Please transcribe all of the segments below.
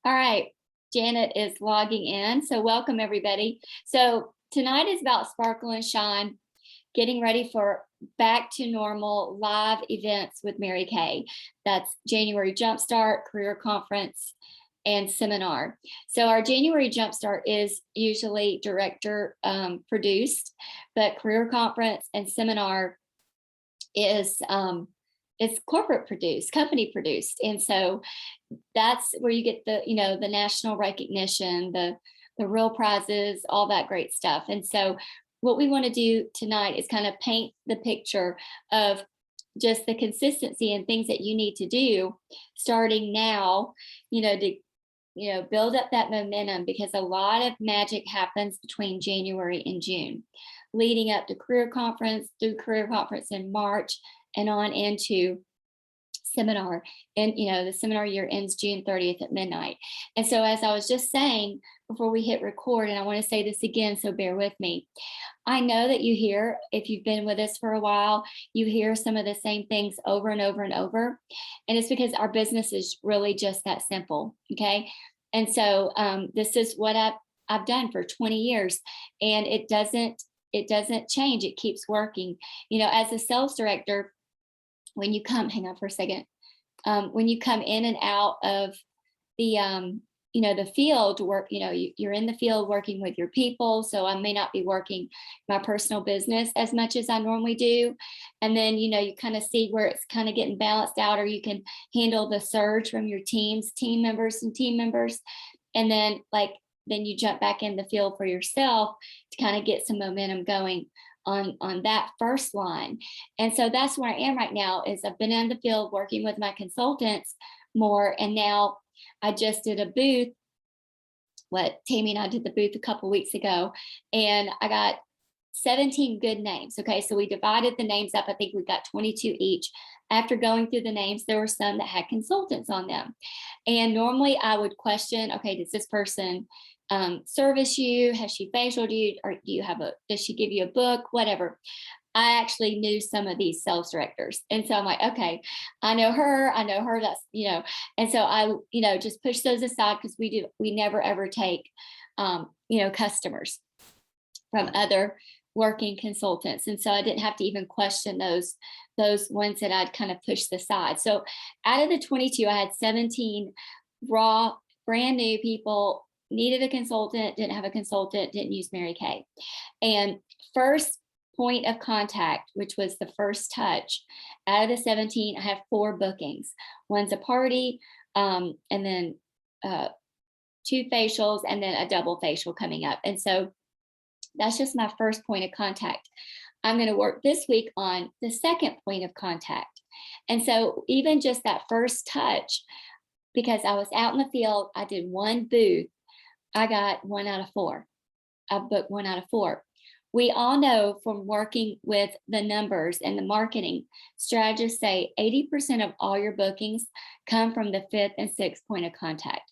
All right, Janet is logging in. So welcome everybody. So tonight is about Sparkle and Shine, getting ready for back to normal live events with Mary Kay. That's January Jumpstart, Career Conference, and Seminar. So our January Jumpstart is usually director produced, but Career Conference and Seminar is it's corporate produced, company produced. And so that's where you get the national recognition, the real prizes, all that great stuff. And so what we want to do tonight is kind of paint the picture of just the consistency and things that you need to do starting now, to build up that momentum, because a lot of magic happens between January and June, leading up to career conference, through career conference in March, and on into Seminar. And the seminar year ends June 30th at midnight. And so, as I was just saying before we hit record, and I want to say this again, so bear with me. I know that you hear, if you've been with us for a while, you hear some of the same things over and over and over. And it's because our business is really just that simple. Okay. And so this is what I've done for 20 years, and it doesn't change. It keeps working. As a sales director, when you come, hang on for a second, when you come in and out of the the field work, you're in the field working with your people. So I may not be working my personal business as much as I normally do. And then, you kind of see where it's kind of getting balanced out, or you can handle the surge from your team members. And then then you jump back in the field for yourself to kind of get some momentum going on that first line. And so that's where I am right now. Is I've been in the field working with my consultants more, and now I just did a booth. Tammy and I did the booth a couple weeks ago, and I got 17 good names. Okay, so we divided the names up. I think we got 22 each. After going through the names, there were some that had consultants on them. And normally I would question, okay, does this person service you? Has she facialed you? Or does she give you a book? Whatever. I actually knew some of these sales directors. And so I'm like, okay, I know her, that's, and so I, just push those aside, because we never ever take, customers from other working consultants. And so I didn't have to even question those ones that I'd kind of pushed aside. So out of the 22, I had 17 raw, brand new people, needed a consultant, didn't have a consultant, didn't use Mary Kay. And first point of contact, which was the first touch, out of the 17, I have 4 bookings. One's a party, and then 2 facials, and then a double facial coming up. And so that's just my first point of contact. I'm going to work this week on the second point of contact. And so even just that first touch, because I was out in the field, I did 1 booth, I got 1 out of 4. I booked 1 out of 4. We all know from working with the numbers and the marketing, strategists say 80% of all your bookings come from the 5th and 6th point of contact.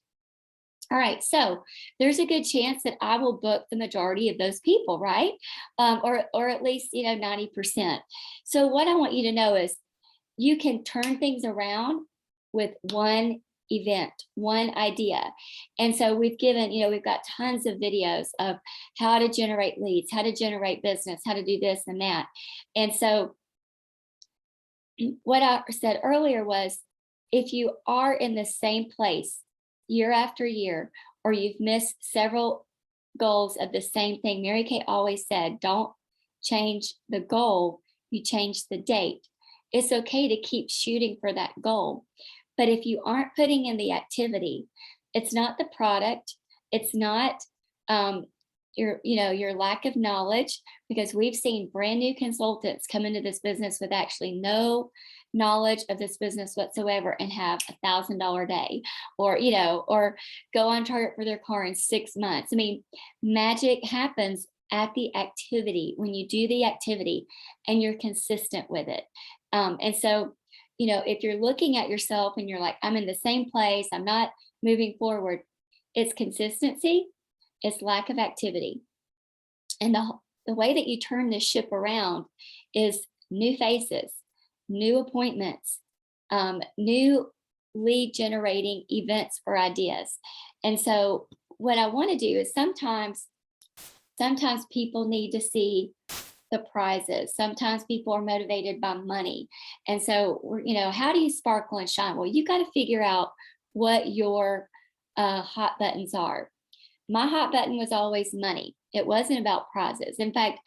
All right, so there's a good chance that I will book the majority of those people, right? Or at least 90%. So what I want you to know is you can turn things around with 1 event, 1 idea. And so we've got tons of videos of how to generate leads, how to generate business, how to do this and that. And so what I said earlier was, if you are in the same place year after year, or you've missed several goals of the same thing, Mary Kay always said, don't change the goal, you change the date. It's okay to keep shooting for that goal. But if you aren't putting in the activity, it's not the product, it's not your lack of knowledge, because we've seen brand new consultants come into this business with actually no knowledge of this business whatsoever, and have $1,000 day, or go on target for their car in 6 months. I mean, magic happens at the activity, when you do the activity and you're consistent with it. And so, if you're looking at yourself and you're like, I'm in the same place, I'm not moving forward, it's consistency, it's lack of activity. And the way that you turn this ship around is new faces, new appointments, new lead generating events or ideas. And so what I want to do is sometimes people need to see the prizes. Sometimes people are motivated by money. And so, how do you sparkle and shine? Well, you got to figure out what your hot buttons are. My hot button was always money. It wasn't about prizes. In fact,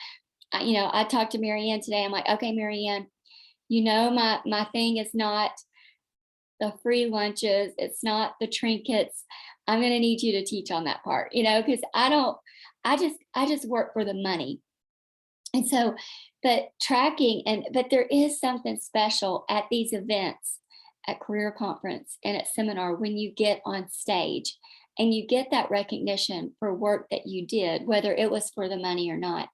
I talked to Marianne today. I'm like, okay, Marianne, my thing is not the free lunches. It's not the trinkets. I'm going to need you to teach on that part, because I just work for the money. And so, but there is something special at these events, at career conference and at seminar, when you get on stage and you get that recognition for work that you did, whether it was for the money or not.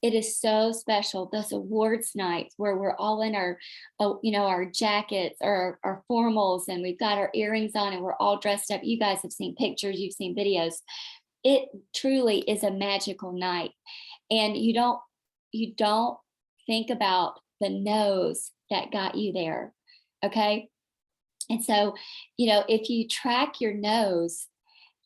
It is so special. Those awards nights where we're all in our jackets or our formals, and we've got our earrings on and we're all dressed up. You guys have seen pictures, you've seen videos. It truly is a magical night. And you don't think about the no's that got you there. Okay. And so, if you track your no's,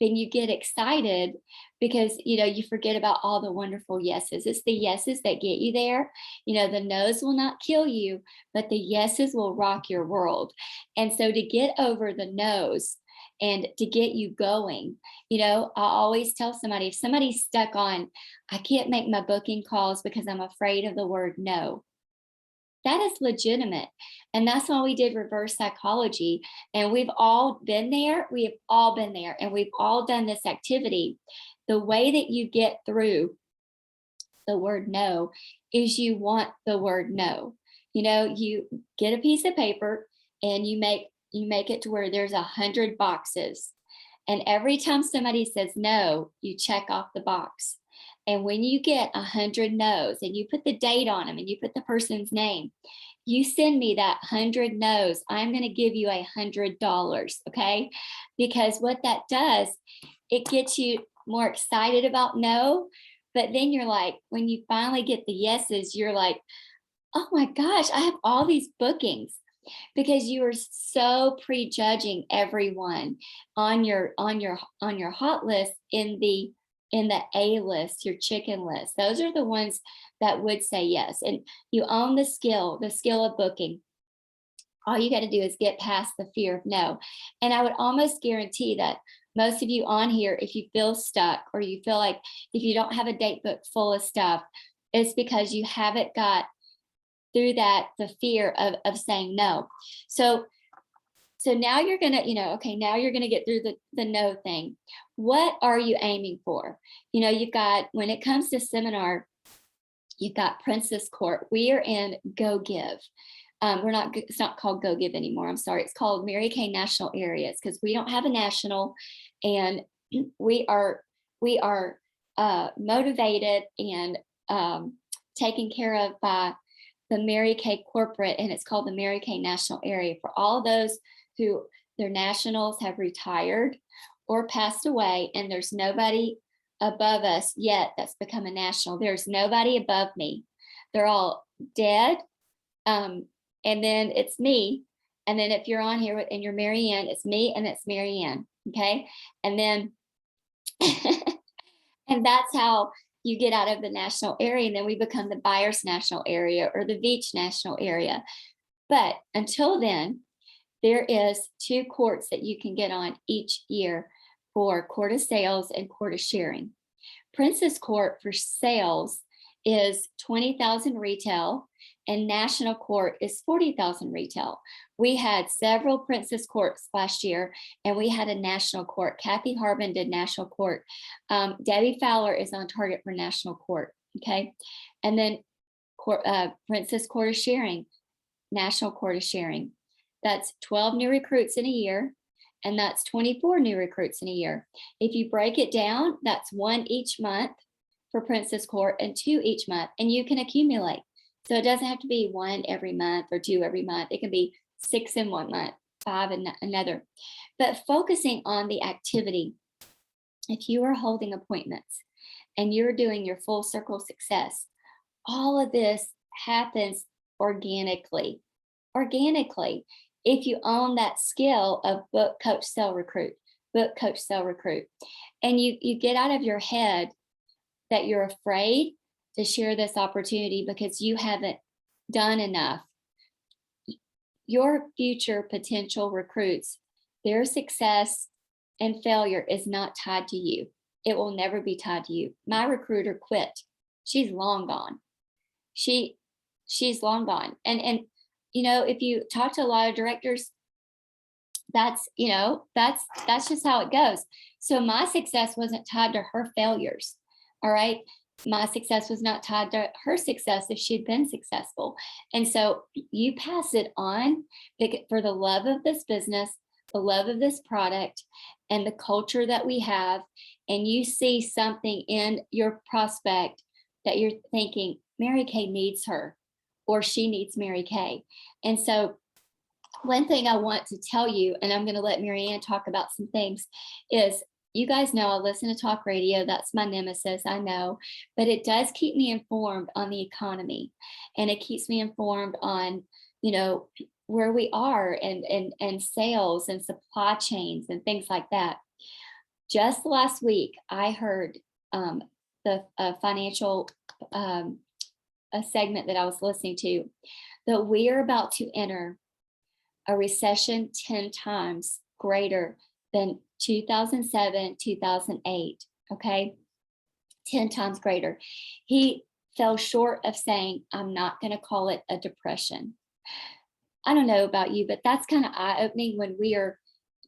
then you get excited because, you forget about all the wonderful yeses. It's the yeses that get you there. The no's will not kill you, but the yeses will rock your world. And so to get over the no's and to get you going, I always tell somebody, if somebody's stuck on, I can't make my booking calls because I'm afraid of the word no. That is legitimate. And that's why we did reverse psychology. And we've all been there. We have all been there. And we've all done this activity. The way that you get through the word no is you want the word no. You get a piece of paper and you make it to where there's 100 boxes. And every time somebody says no, you check off the box. And when you get 100 no's and you put the date on them and you put the person's name, you send me that 100 no's, I'm going to give you $100. Okay. Because what that does, it gets you more excited about no. But then you're like, when you finally get the yeses, you're like, oh my gosh, I have all these bookings. Because you are so prejudging everyone on your hot list in the A list, your chicken list. Those are the ones that would say yes. And you own the skill of booking. All you got to do is get past the fear of no. And I would almost guarantee that most of you on here, if you feel stuck or you feel like if you don't have a date book full of stuff, it's because you haven't got through the fear of saying no. So now you're gonna, now you're gonna get through the no thing. What are you aiming for? You've got, when it comes to seminar, you've got Princess Court. We are in Go Give. It's not called Go Give anymore. I'm sorry. It's called Mary Kay National Areas because we don't have a national, and we are motivated and taken care of by the Mary Kay corporate, and it's called the Mary Kay National Area. For all those who their nationals have retired or passed away, and there's nobody above us yet that's become a national. There's nobody above me. They're all dead. And then it's me. And then if you're on here and you're Marianne, it's me and it's Marianne. Okay. And then, and that's how you get out of the national area, and then we become the Byers National Area or the Veach National Area. But until then, there is 2 courts that you can get on each year for Court of Sales and Court of Sharing. Princess Court for sales is 20,000 retail, and National Court is 40,000 retail. We had several Princess Courts last year, and we had a National Court. Kathy Harbin did National Court. Debbie Fowler is on target for National Court. Okay. And then Princess Court of Sharing, National Court of Sharing. That's 12 new recruits in a year, and that's 24 new recruits in a year. If you break it down, that's 1 each month for Princess Court and 2 each month, and you can accumulate. So it doesn't have to be 1 every month or 2 every month. It can be 6 in 1 month, 5 in another. But focusing on the activity, if you are holding appointments and you're doing your full circle success, all of this happens organically. if you own that skill of book, coach, sell, recruit, book, coach, sell, recruit, and you get out of your head that you're afraid to share this opportunity because you haven't done enough, your future potential recruits, their success and failure is not tied to you. It will never be tied to you. My recruiter quit. She's long gone. She's long gone. And if you talk to a lot of directors, that's just how it goes. So my success wasn't tied to her failures. All right. My success was not tied to her success if she'd been successful. And so you pass it on for the love of this business, the love of this product, and the culture that we have. And you see something in your prospect that you're thinking, Mary Kay needs her, or she needs Mary Kay. And so one thing I want to tell you, and I'm going to let Mary Ann talk about some things, is you guys know I listen to talk radio. That's my nemesis, I know, but it does keep me informed on the economy, and it keeps me informed on, where we are and sales and supply chains and things like that. Just last week, I heard the financial a segment that I was listening to, that we are about to enter a recession 10 times greater than 2007, 2008. Okay. 10 times greater. He fell short of saying, I'm not going to call it a depression. I don't know about you, but that's kind of eye-opening when we are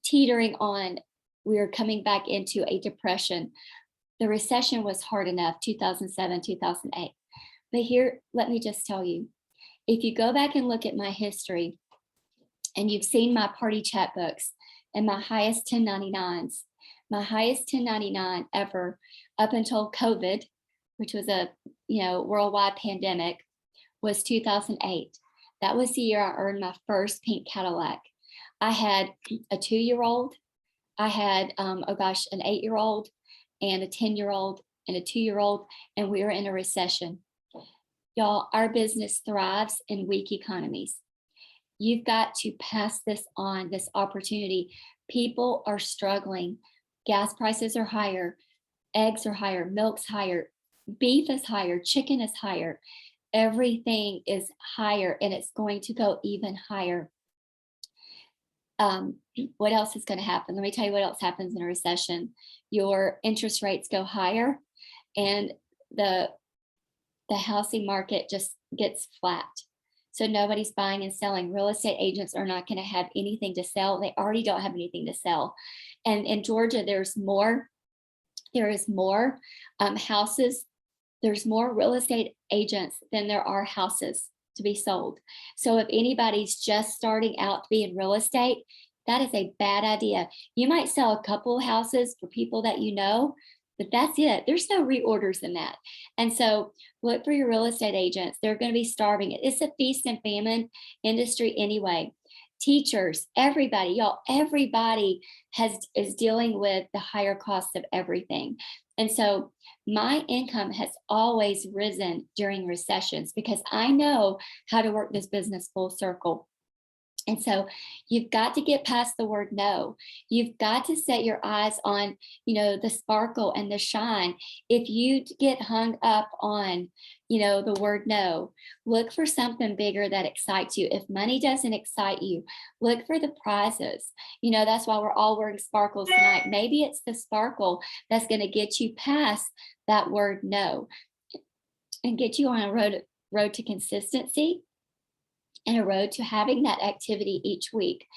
teetering on, we are coming back into a depression. The recession was hard enough, 2007, 2008. But here, let me just tell you, if you go back and look at my history, and you've seen my party chat books and my highest 1099s, my highest 1099 ever up until COVID, which was a worldwide pandemic, was 2008. That was the year I earned my first pink Cadillac. I had a 2-year-old, I had an 8-year-old and a 10-year-old and a 2-year-old, and we were in a recession. Y'all, our business thrives in weak economies. You've got to pass this on, this opportunity. People are struggling. Gas prices are higher, eggs are higher, milk's higher, beef is higher, chicken is higher. Everything is higher, and it's going to go even higher. What else is going to happen? Let me tell you what else happens in a recession. Your interest rates go higher, and the housing market just gets flat. So nobody's buying and selling. Real estate agents are not going to have anything to sell. They already don't have anything to sell. And in Georgia, there is more houses. There's more real estate agents than there are houses to be sold. So if anybody's just starting out to be in real estate, that is a bad idea. You might sell a couple of houses for people that you know, but that's it. There's no reorders in that. And so look for your real estate agents. They're going to be starving. It's a feast and famine industry anyway. Teachers, everybody, y'all, everybody is dealing with the higher cost of everything. And so my income has always risen during recessions because I know how to work this business full circle. And so you've got to get past the word no. You've got to set your eyes on, the sparkle and the shine. If you get hung up on, the word no, look for something bigger that excites you. If money doesn't excite you, look for the prizes. That's why we're all wearing sparkles tonight. Maybe it's the sparkle that's going to get you past that word no and get you on a road to consistency and a road to having that activity each week.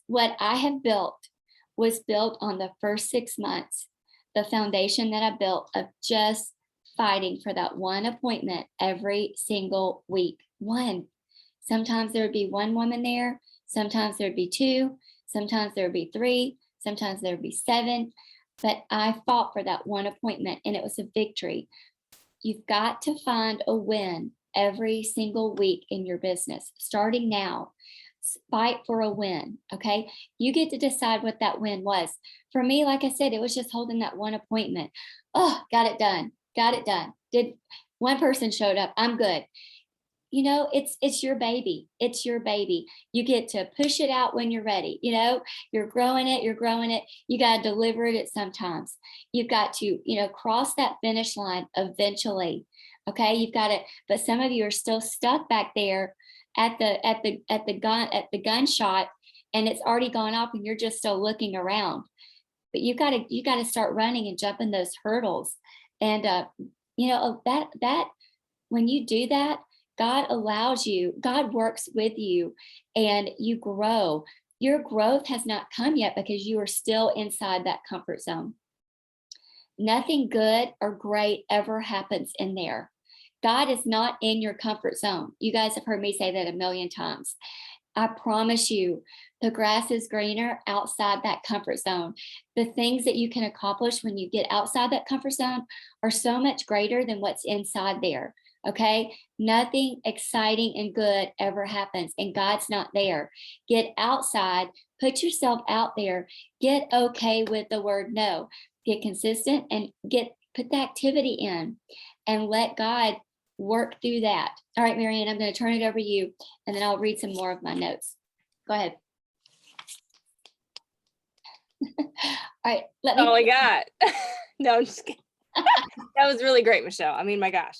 What I have built was built on the first 6 months, the foundation that I built of just fighting for that one appointment every single week. One. Sometimes there would be one woman there. Sometimes there'd be 2. Sometimes there would be 3. Sometimes there would be 7. But I fought for that one appointment, and it was a victory. You've got to find a win every single week in your business, starting now. Fight for a win. Okay. You get to decide what that win was. For me, like I said, it was just holding that one appointment. Oh, got it done. Got it done. Did one person showed up? I'm good. it's your baby. It's your baby. You get to push it out when you're ready. You're growing it, You got to deliver it at sometimes. You've got to, cross that finish line eventually. Okay. You've got to, but some of you are still stuck back there at the gunshot, and it's already gone off and you're just still looking around. But you got to start running and jumping those hurdles. And that when you do that, God works with you and you grow. Your growth has not come yet because you are still inside that comfort zone. Nothing good or great ever happens in there. God is not in your comfort zone. You guys have heard me say that a million times. I promise you, the grass is greener outside that comfort zone. The things that you can accomplish when you get outside that comfort zone are so much greater than what's inside there. Okay. Nothing exciting and good ever happens, and God's not there. Get outside, put yourself out there, get okay with the word no, get consistent and put the activity in and let God work through that. All right, Marianne, I'm going to turn it over to you and then I'll read some more of my notes. Go ahead. All right. Oh my God. No, I'm just kidding. That was really great, Michelle. I mean, my gosh,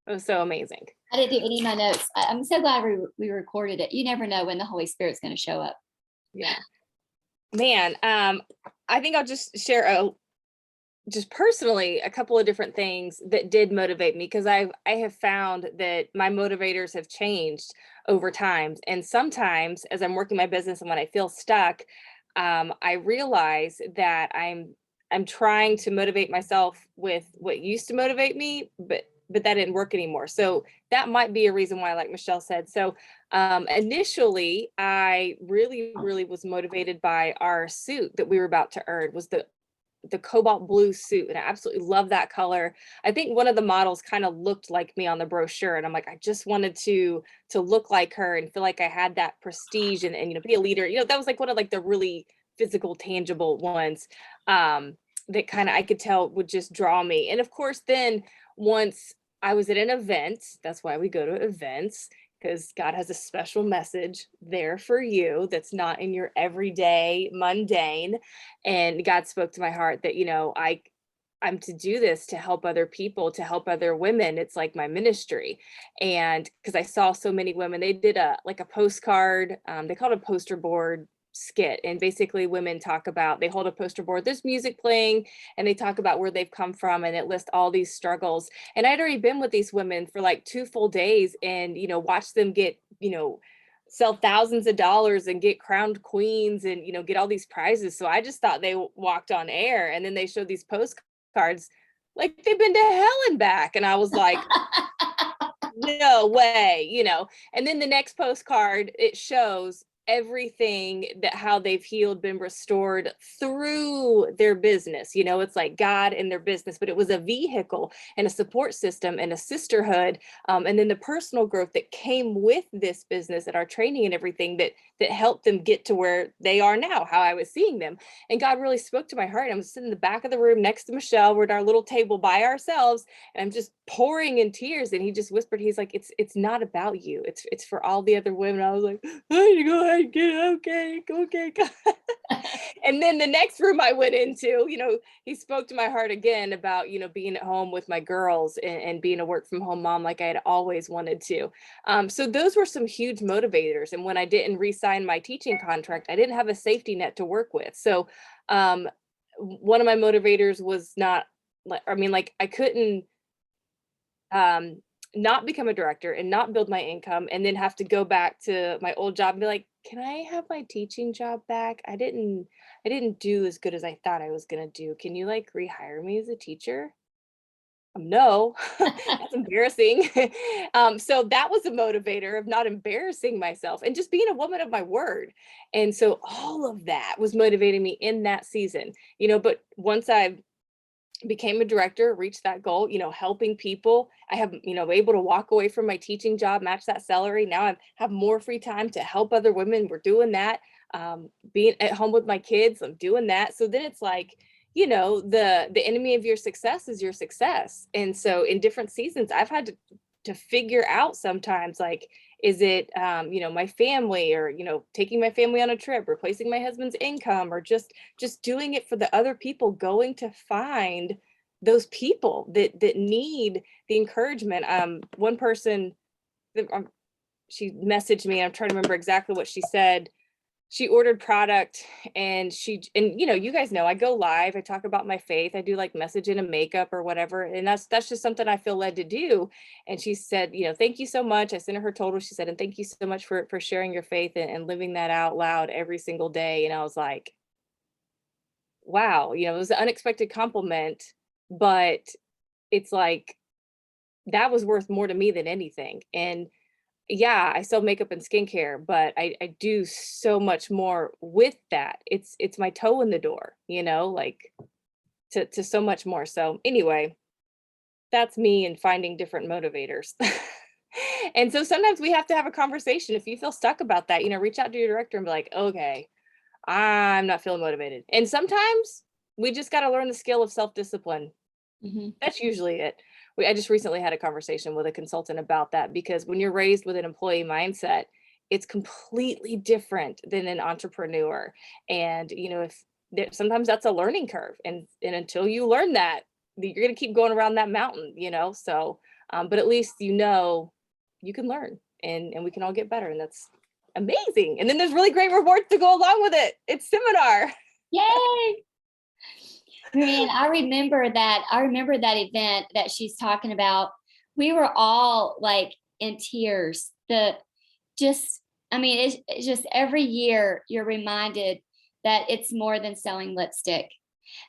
it was so amazing. I didn't do any of my notes. I'm so glad we recorded it. You never know when the Holy Spirit's going to show up. Yeah. Man, I think I'll just share just personally a couple of different things that did motivate me, because I have found that my motivators have changed over time. And sometimes as I'm working my business and when I feel stuck, I realize that I'm trying to motivate myself with what used to motivate me, but that didn't work anymore. So that might be a reason why, like Michelle said. So initially, I really was motivated by our suit that we were about to earn, was the cobalt blue suit, and I absolutely love that color. I think one of the models kind of looked like me on the brochure, and I'm like, I just wanted to look like her and feel like I had that prestige and be a leader. That was like one of like the really physical, tangible ones that kind of I could tell would just draw me. And of course, then once I was at an event, that's why we go to events, because God has a special message there for you that's not in your everyday mundane. And God spoke to my heart that, I'm to do this to help other people, to help other women. It's like my ministry. And because I saw so many women, they did a postcard, they called it a poster board skit, and basically women they hold a poster board, there's music playing, and they talk about where they've come from, and it lists all these struggles. And I'd already been with these women for like 2 full days, and watched them get sell thousands of dollars and get crowned queens and get all these prizes. So I just thought they walked on air, and then they showed these postcards like they've been to hell and back, and I was like, no way. And then the next postcard, it shows everything that how they've healed, been restored through their business. It's like God and their business, but it was a vehicle and a support system and a sisterhood, and then the personal growth that came with this business and our training and everything that helped them get to where they are now, how I was seeing them. And God really spoke to my heart. I was sitting in the back of the room next to Michelle. We're at our little table by ourselves, and I'm just pouring in tears. And he just whispered, he's like, it's not about you. It's for all the other women. I was like, I go ahead, get it. Okay. And then the next room I went into, he spoke to my heart again about, being at home with my girls and being a work from home mom like I had always wanted to. So those were some huge motivators. And when I didn't re-sign my teaching contract, I didn't have a safety net to work with. So one of my motivators was not, I couldn't not become a director and not build my income and then have to go back to my old job and be like, can I have my teaching job back? I didn't do as good as I thought I was going to do. Can you rehire me as a teacher? No, that's embarrassing. So that was a motivator of not embarrassing myself and just being a woman of my word. And so all of that was motivating me in that season, but once I became a director, reached that goal, helping people. I have, able to walk away from my teaching job, match that salary. Now I have more free time to help other women. We're doing that. Being at home with my kids, I'm doing that. So then it's like, the enemy of your success is your success. And so in different seasons, I've had to to figure out sometimes, like, is it, my family, or, taking my family on a trip, replacing my husband's income, or just doing it for the other people, going to find those people that need the encouragement. One person, she messaged me. I'm trying to remember exactly what she said. She ordered product, and you guys know, I go live, I talk about my faith, I do like messaging and makeup or whatever, and that's just something I feel led to do. And she said, thank you so much. I sent her total. She said, and thank you so much for sharing your faith and living that out loud every single day. And I was like, wow, it was an unexpected compliment, but it's like that was worth more to me than anything. And yeah, I sell makeup and skincare, but I do so much more with that. It's my toe in the door, like, to so much more. So anyway, that's me and finding different motivators. And so sometimes we have to have a conversation. If you feel stuck about that, reach out to your director and be like, okay, I'm not feeling motivated. And sometimes we just got to learn the skill of self-discipline. Mhm. That's usually it. I just recently had a conversation with a consultant about that, because when you're raised with an employee mindset, it's completely different than an entrepreneur. And, if sometimes that's a learning curve, and until you learn that, you're going to keep going around that mountain, so, but at least, you can learn, and we can all get better. And that's amazing. And then there's really great rewards to go along with it. It's seminar. Yay! Man, I remember that event that she's talking about. We were all like in tears. It's just every year you're reminded that it's more than selling lipstick.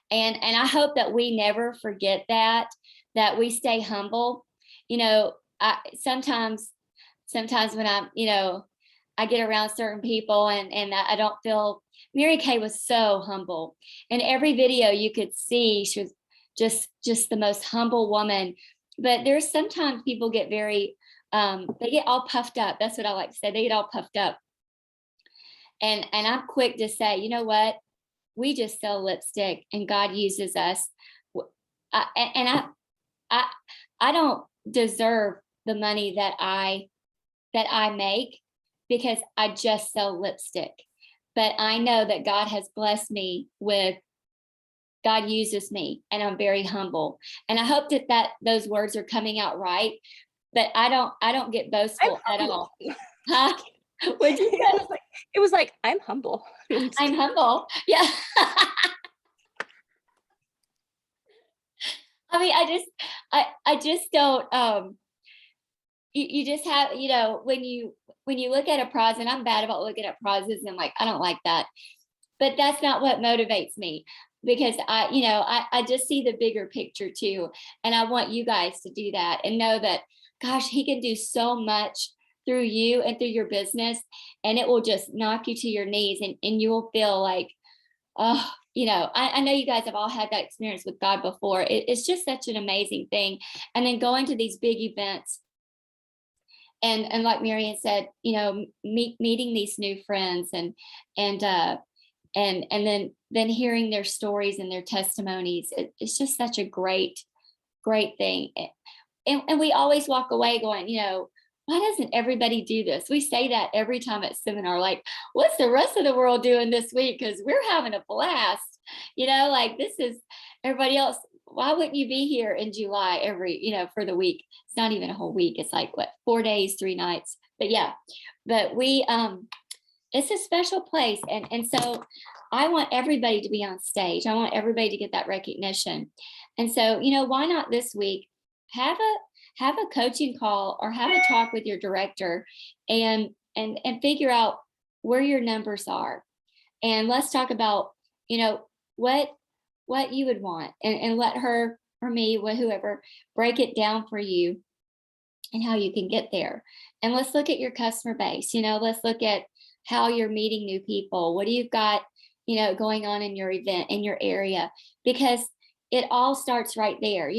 And I hope that we never forget that we stay humble. I sometimes when I get around certain people, and I don't feel. Mary Kay was so humble. In every video you could see she was just the most humble woman. But there's sometimes people get they get all puffed up. That's what I like to say. They get all puffed up. And I'm quick to say, you know what? We just sell lipstick and God uses us. And I I don't deserve the money that I make because I just sell lipstick. But I know that God has blessed me with. God uses me, and I'm very humble. And I hope that those words are coming out right. But I don't get I'm boastful at humble. all. Huh? What'd you say? It was like, I'm humble. I'm humble. Yeah. I just don't you just have, when you look at a prize, and I'm bad about looking at prizes, and like I don't like that. But that's not what motivates me, because I just see the bigger picture too. And I want you guys to do that and know that, gosh, he can do so much through you and through your business, and it will just knock you to your knees, and you will feel like, oh, I know you guys have all had that experience with God before. It's just such an amazing thing. And then going to these big events, and like Marian said, meeting these new friends, and then hearing their stories and their testimonies. It's just such a great thing. And we always walk away going, why doesn't everybody do this? We say that every time at seminar, like, what's the rest of the world doing this week? Because we're having a blast. Like, this is everybody else. Why wouldn't you be here in July for the week? It's not even a whole week. It's like, what, 4 days, 3 nights. But yeah, but it's a special place. And so I want everybody to be on stage. I want everybody to get that recognition. And so, why not this week have a coaching call, or have a talk with your director, and figure out where your numbers are. And let's talk about, what you would want, and let her or me, whoever, break it down for you and how you can get there. And let's look at your customer base. Let's look at how you're meeting new people. What do you've got, going on in your event, in your area? Because it all starts right there,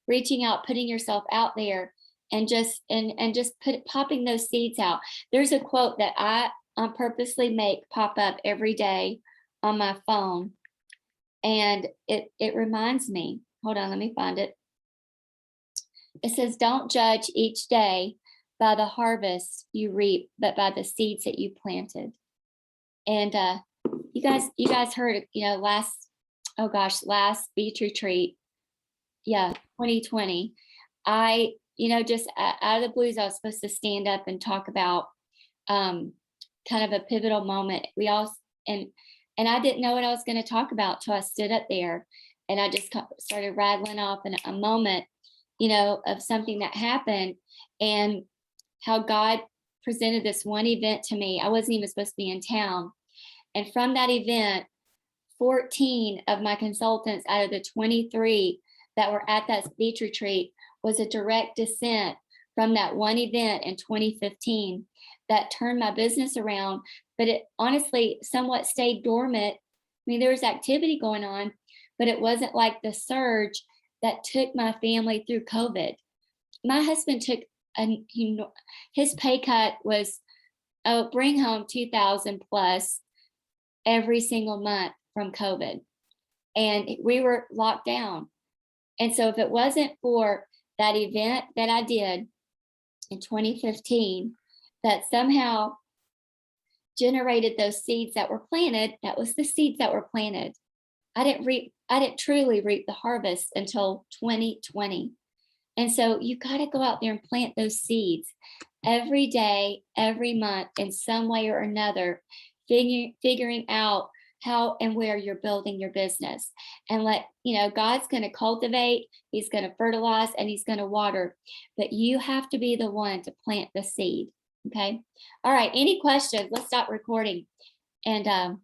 reaching out, putting yourself out there, and just popping those seeds out. There's a quote that I purposely make pop up every day on my phone. And it reminds me, hold on, let me find it. it says, don't judge each day by the harvest you reap, but by the seeds that you planted. And you guys heard, last beach retreat, yeah, 2020. I, just out of the blues, I was supposed to stand up and talk about kind of a pivotal moment. And I didn't know what I was going to talk about till I stood up there, and I just started rattling off a moment, of something that happened, and how God presented this one event to me. I wasn't even supposed to be in town. And from that event, 14 of my consultants out of the 23 that were at that beach retreat was a direct descent from that one event in 2015 that turned my business around. But it honestly somewhat stayed dormant. I mean, there was activity going on, but it wasn't like the surge that took my family through COVID. My husband took his pay cut was bring home 2,000 plus every single month from COVID, and we were locked down. And so if it wasn't for that event that I did in 2015, that somehow generated those seeds that were planted, that was the seeds that were planted. I didn't truly reap the harvest until 2020. And so you got to go out there and plant those seeds every day, every month, in some way or another, figuring out how and where you're building your business. And God's going to cultivate, he's going to fertilize, and he's going to water, but you have to be the one to plant the seed. Okay. All right. Any questions? Let's stop recording. And